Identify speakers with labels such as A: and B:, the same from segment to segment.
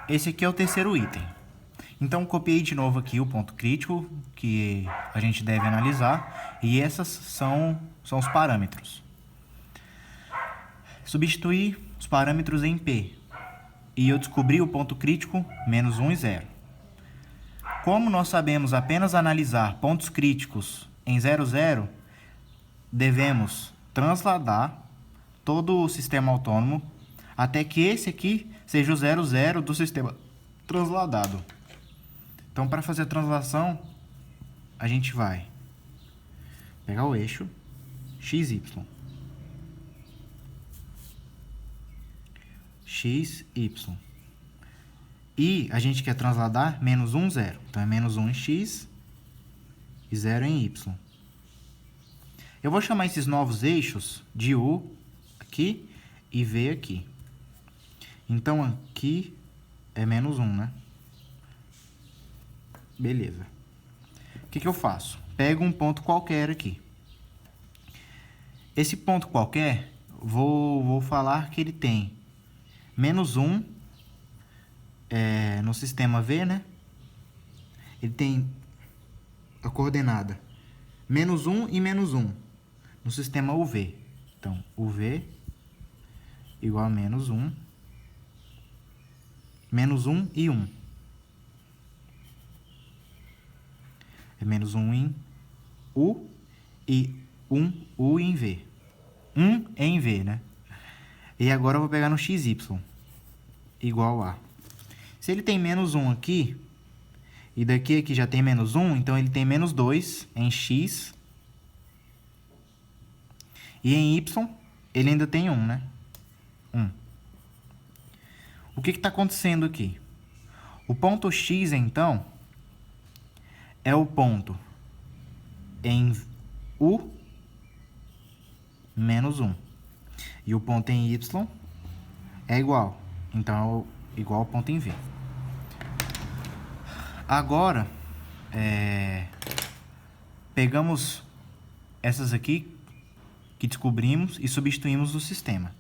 A: esse aqui é o terceiro item. Então, copiei de novo aqui o ponto crítico que a gente deve analisar, e essas são os parâmetros. Substituí os parâmetros em P, e eu descobri o ponto crítico menos 1 e 0. Como nós sabemos apenas analisar pontos críticos em 0, 0, devemos transladar todo o sistema autônomo até que esse aqui seja o 0, 0 do sistema transladado. Então, para fazer a translação, a gente vai pegar o eixo XY. XY. E a gente quer transladar menos 1, 0. Então, é menos 1 em X e 0 em Y. Eu vou chamar esses novos eixos de U aqui e V aqui. Então, aqui é menos 1, né? Beleza. O que eu faço? Pego um ponto qualquer aqui. Esse ponto qualquer, vou falar que ele tem menos 1 no sistema V, né? Ele tem a coordenada menos 1 e menos 1 no sistema UV. Então, UV igual a menos 1 e 1. É menos 1 em U e 1 U em V. 1 em V, né? E agora eu vou pegar no XY igual a. Se ele tem menos 1 aqui, e daqui aqui já tem menos 1, então ele tem menos 2 em X. E em Y, ele ainda tem 1, né? 1. O que está acontecendo aqui? O ponto X, então, é o ponto em U menos 1. E o ponto em Y é igual. Então, é igual ao ponto em V. Agora, pegamos essas aqui que descobrimos e substituímos o sistema.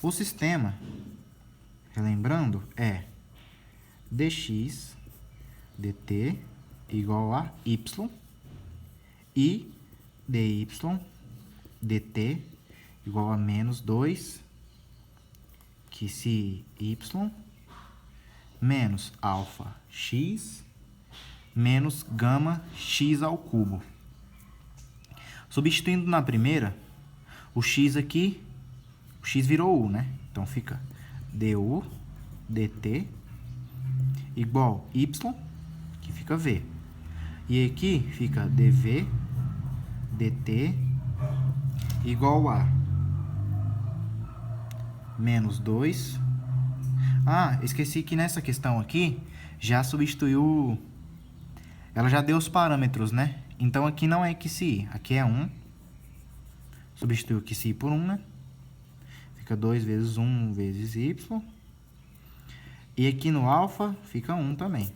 A: O sistema, relembrando, é dx dt igual a y e dy dt igual a menos 2 que se y menos alfa x menos gama x ao cubo. Substituindo na primeira, o x aqui, o x virou u, né? Então fica du dt igual y, que fica v. E aqui fica dv dt igual a menos 2. Ah, esqueci que nessa questão aqui já substituiu, ela já deu os parâmetros, né? Então aqui não é que se i, aqui é 1. Substituiu que se i por 1, né? Fica 2 vezes 1 vezes y. E aqui no alfa fica 1 também.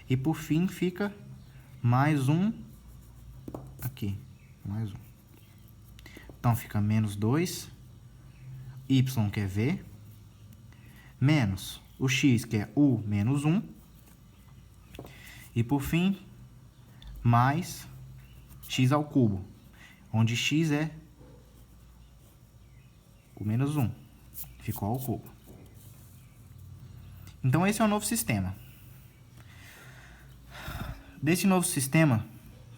A: E por fim fica mais 1 aqui, mais 1. Então fica menos 2, y que é v, menos o x que é u menos 1. E por fim, mais x ao cubo, onde x é o menos 1, ficou ao cubo. Então, esse é o novo sistema. Desse novo sistema,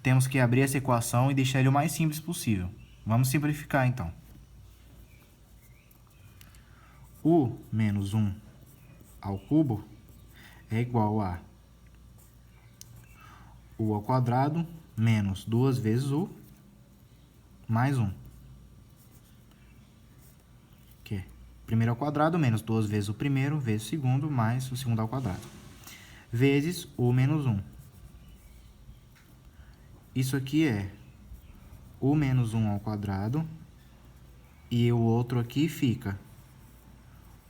A: temos que abrir essa equação e deixar ele o mais simples possível. Vamos simplificar, então. U menos 1 ao cubo é igual a u ao quadrado menos 2 vezes u mais 1. Que é primeiro ao quadrado menos 2 vezes o primeiro vezes o segundo mais o segundo ao quadrado. Vezes u menos 1. Isso aqui é u menos 1 ao quadrado. E o outro aqui fica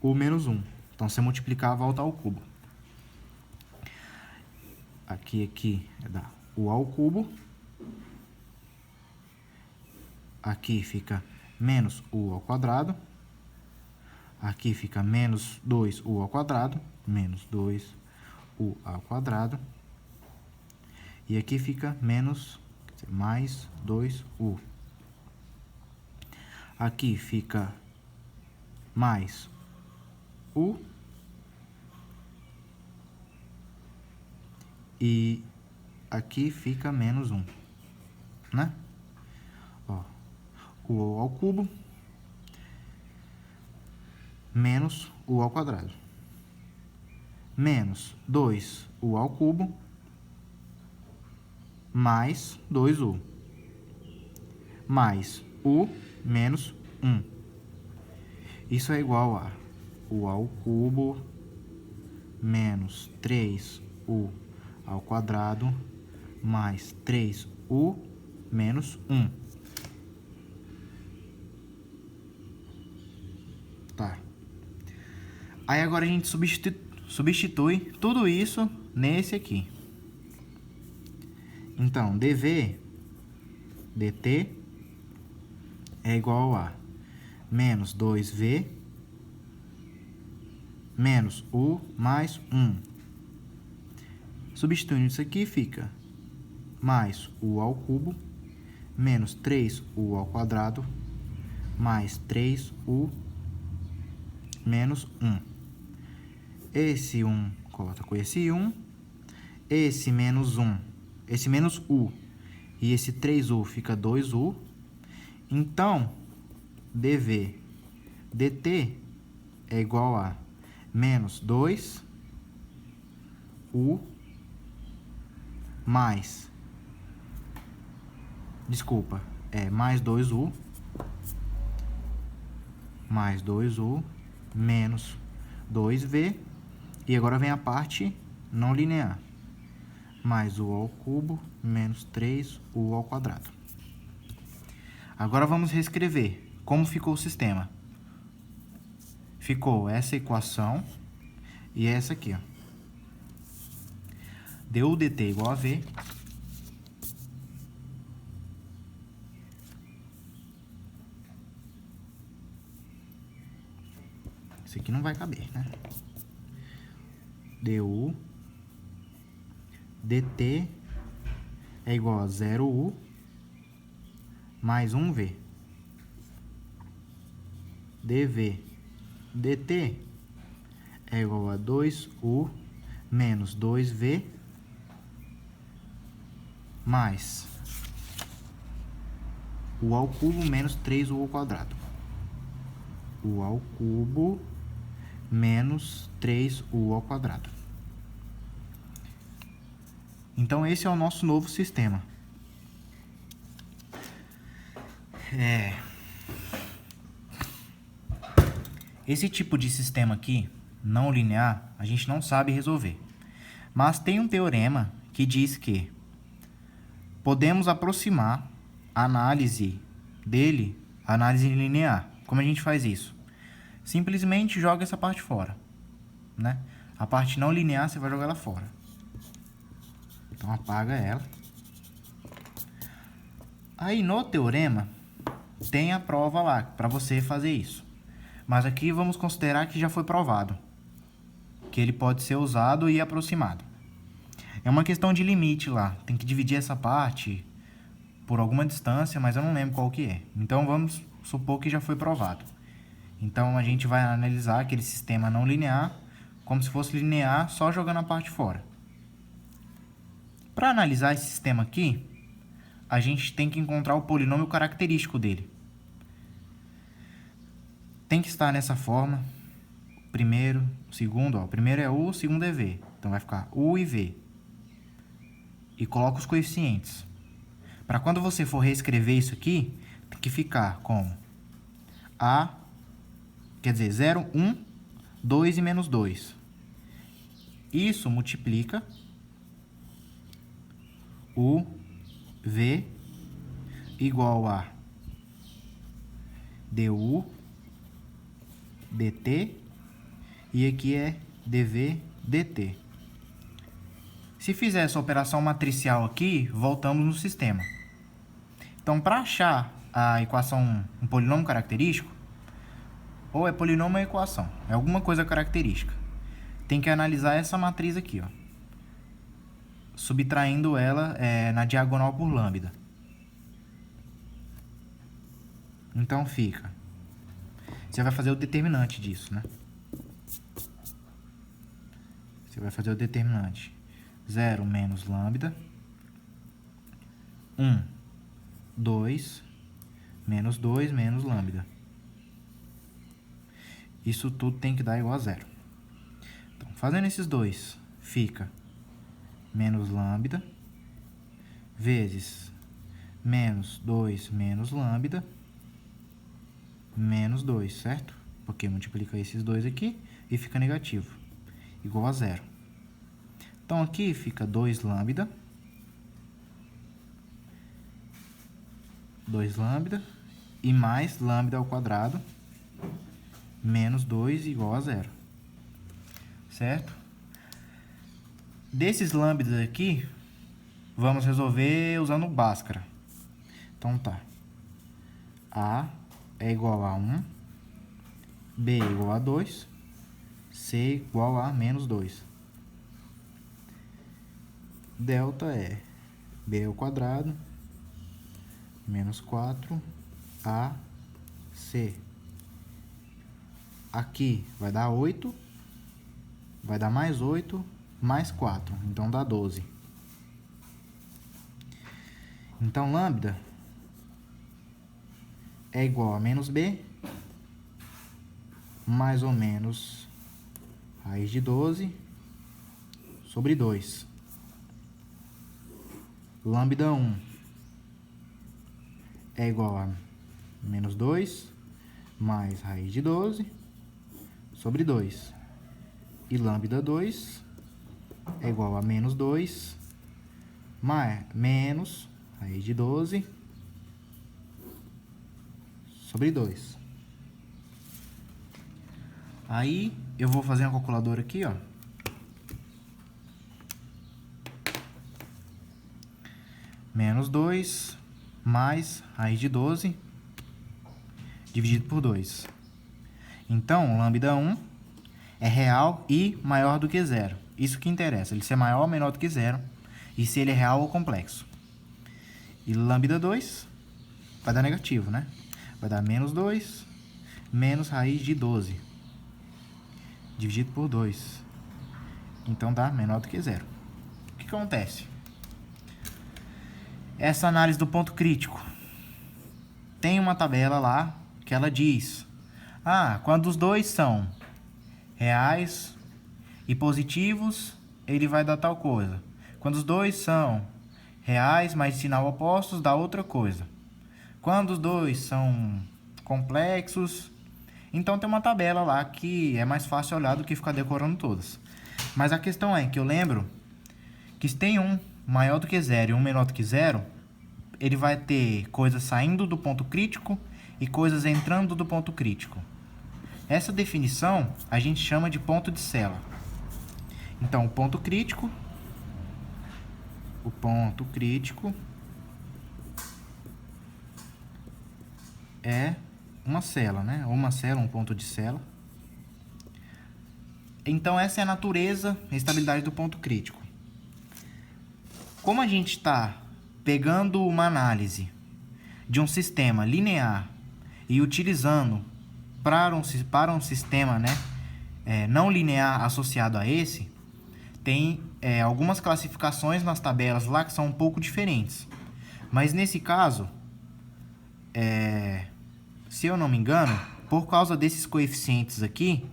A: u menos 1. Então, se multiplicar, volta ao cubo. Aqui dá u ao cubo. Aqui fica menos u ao quadrado. Aqui fica menos 2u ao quadrado, menos 2u ao quadrado. E aqui fica menos, mais 2u. Aqui fica mais u. E aqui fica menos 1, né? Ó, u ao cubo menos u ao quadrado. Menos 2u ao cubo mais 2u. Mais u menos 1. Isso é igual a u ao cubo menos 3u ao quadrado mais 3u menos 1. Tá. Aí agora a gente substitui tudo isso nesse aqui. Então, dv dt é igual a menos 2v menos u mais 1. Substituindo isso aqui, fica mais u ao cubo menos 3u ao quadrado mais 3u menos 1. Esse 1 corta com esse 1. Esse menos 1, esse menos u e esse 3u fica 2u. Então, dv dt é igual a menos 2u mais, mais 2u menos 2v, e agora vem a parte não linear, mais u ao cubo menos 3u ao quadrado. Agora vamos reescrever como ficou o sistema. Ficou essa equação e essa aqui, ó. Du dt igual a v isso aqui não vai caber, né? Du dt é igual a 0u mais 1v. Dv dt é igual a 2u menos 2v mais u ao cubo menos 3u ao quadrado. U ao cubo menos 3u ao quadrado. Então, esse é o nosso novo sistema. Esse tipo de sistema aqui, não linear, a gente não sabe resolver. Mas tem um teorema que diz que podemos aproximar a análise dele à análise linear. Como a gente faz isso? Simplesmente joga essa parte fora, né? A parte não linear você vai jogar ela fora. Então apaga ela. Aí no teorema tem a prova lá para você fazer isso. Mas aqui vamos considerar que já foi provado que ele pode ser usado e aproximado. É uma questão de limite lá. Tem que dividir essa parte por alguma distância, mas eu não lembro qual que é. Então vamos supor que já foi provado. Então a gente vai analisar aquele sistema não linear como se fosse linear, só jogando a parte fora. Para analisar esse sistema aqui, a gente tem que encontrar o polinômio característico dele. Tem que estar nessa forma. Primeiro, segundo, ó. O primeiro é u, o segundo é v. Então vai ficar u e v. E coloca os coeficientes. Para quando você for reescrever isso aqui, tem que ficar com a, quer dizer, 0, 1, 2 e menos 2. Isso multiplica u, v, igual a du, dt, e aqui é dv, dt. Se fizer essa operação matricial aqui, voltamos no sistema. Então, para achar a equação, um polinômio característico, Ou é polinômio ou equação. É alguma coisa característica. Tem que analisar essa matriz aqui, ó. Subtraindo ela na diagonal por lambda. Então fica... Você vai fazer o determinante disso, né? Você vai fazer o determinante. 0 menos lambda. 1, 2, menos 2, menos lambda. Isso tudo tem que dar igual a 0. Então, fazendo esses dois, fica menos lambda vezes menos 2 menos lambda menos 2, certo? Porque multiplica esses dois aqui e fica negativo, igual a 0. Então, aqui fica 2 lambda. 2 lambda e mais lambda ao quadrado menos 2 igual a 0. Certo? Desses lambdas aqui, vamos resolver usando Bhaskara. Então tá. A é igual a 1, B é igual a 2, C igual a menos 2. Delta é B ao quadrado menos 4 AC. Aqui vai dar 8, vai dar mais 8, mais 4, então dá 12. Então, lambda é igual a menos B, mais ou menos raiz de 12 sobre 2. Lambda 1 é igual a menos 2 mais raiz de 12 sobre 2. E lambda 2 é igual a menos 2 mais menos raiz de 12 sobre 2. Aí eu vou fazer uma calculadora aqui, ó. Menos 2 mais raiz de 12 dividido por 2. Então, lambda 1 é real e maior do que 0. Isso que interessa, ele ser maior ou menor do que 0 e se ele é real ou complexo. E lambda 2 vai dar negativo, né? Vai dar menos 2 menos raiz de 12 dividido por 2. Então, dá menor do que 0. O que acontece? Essa análise do ponto crítico. Tem uma tabela lá que ela diz: quando os dois são reais e positivos, ele vai dar tal coisa. Quando os dois são reais, mas sinal opostos, dá outra coisa. Quando os dois são complexos... Então, tem uma tabela lá que é mais fácil olhar do que ficar decorando todas. Mas a questão é que eu lembro que se tem um maior do que 0 e um menor do que 0, ele vai ter coisas saindo do ponto crítico e coisas entrando do ponto crítico. Essa definição a gente chama de ponto de Sela. Então, o ponto crítico é uma cela, né? Ou uma cela, um ponto de Sela. Então, essa é a natureza, a estabilidade do ponto crítico. Como a gente está pegando uma análise de um sistema linear e utilizando para um sistema, né, não linear associado a esse, tem algumas classificações nas tabelas lá que são um pouco diferentes. Mas nesse caso, se eu não me engano, por causa desses coeficientes aqui,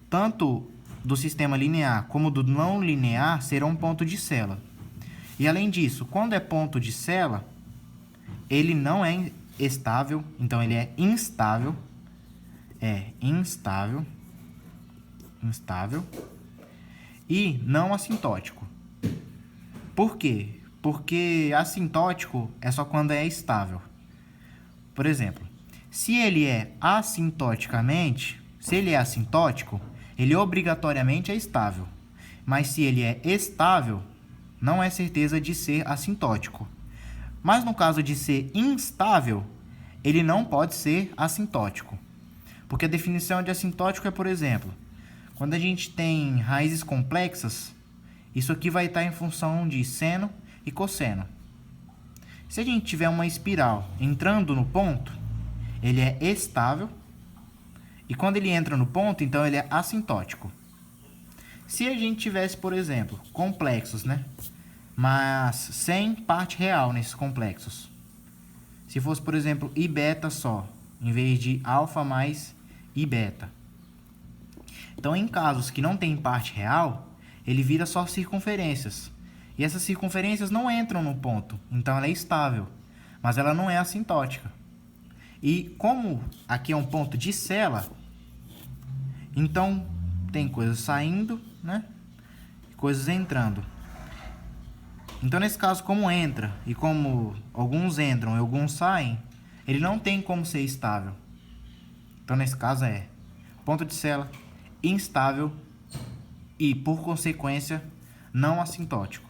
A: tanto do sistema linear como do não linear serão um ponto de Sela. E além disso, quando é ponto de Sela, ele não é estável, então ele é instável. Instável e não assintótico. Por quê? Porque assintótico é só quando é estável. Por exemplo, se ele é assintótico, ele obrigatoriamente é estável. Mas se ele é estável, não é certeza de ser assintótico. Mas no caso de ser instável, ele não pode ser assintótico. Porque a definição de assintótico é, por exemplo, quando a gente tem raízes complexas, isso aqui vai estar em função de seno e cosseno. Se a gente tiver uma espiral entrando no ponto, ele é estável. E quando ele entra no ponto, então ele é assintótico. Se a gente tivesse, por exemplo, complexos, né? Mas sem parte real nesses complexos. Se fosse, por exemplo, I beta só, em vez de alfa mais I beta. Então, em casos que não tem parte real, ele vira só circunferências. E essas circunferências não entram no ponto, então ela é estável, mas ela não é assintótica. E como aqui é um ponto de Sela, então tem coisas saindo, né? Coisas entrando. Então, nesse caso, como entra e como alguns entram e alguns saem, ele não tem como ser estável. Então, nesse caso é ponto de Sela instável e, por consequência, não assintótico.